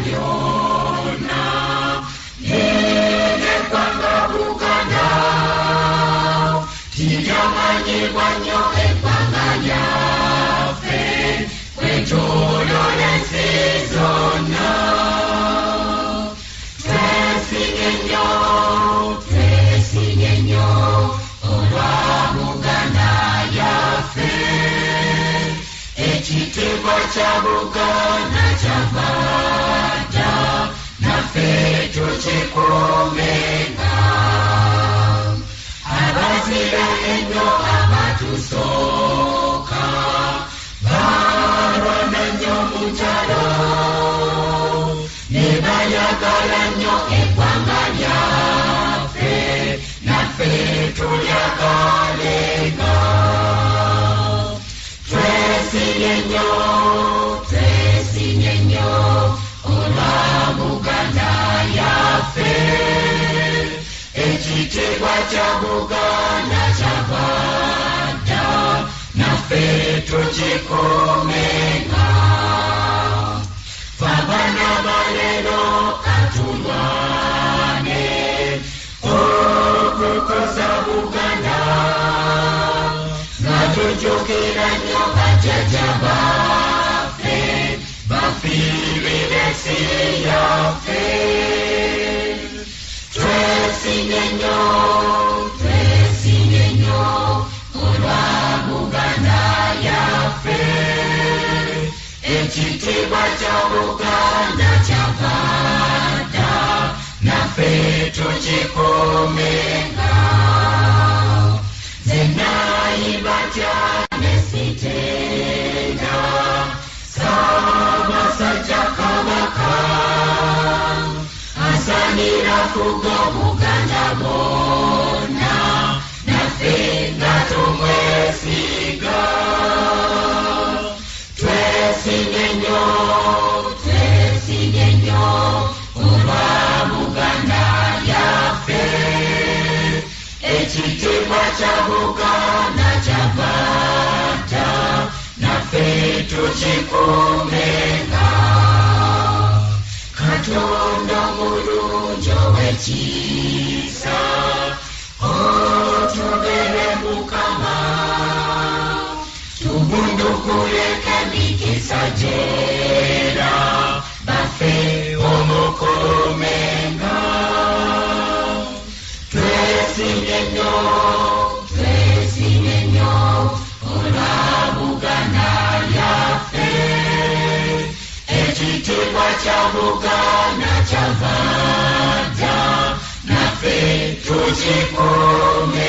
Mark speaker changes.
Speaker 1: lyonna nene eggwanga Buganda tiryamanyibwa nnyo eggwanga lyaffe bwetulula ensi zonna twesinye nnyo olwa Buganda yaffe ekitiibwa kya Buganda kyavadda naffe tukikuumenga abazira ennyo abatusooka balwana nnyo mu ntalo ne bayagala nnyo eggwanga lyaffe naffe tulyagalenga twesinye nnyo olwa Buganda yaffe ekitiibwa kya Buganda kyavadda naffe tukikuumenga fabana balero katulwane okukuza Buganda nga tujjukira nnyo bajjajja baffe bafiirira ensi yaffe twesinye nnyo olwa Buganda yaffe ekitiibwa kya Buganda kyavadda naffe tukikuumenga nze nayimba cyane sitenda Ssaabasajja Kabaka asanira kugo Buganda bonna naffe nga tumwesiga twesinye nnyo olwa Buganda yaffe ekitiibwa kya Buganda kyavadda naffe tukikuumenga Katonda omulungi ow'ekisa otugere Mukama tubundukuleko emikisa gyera baffe omukuumenga twesinye nnyo olwa Buganda yaffe ekitiibwa kya Buganda kyavadda naffe tukikuumenga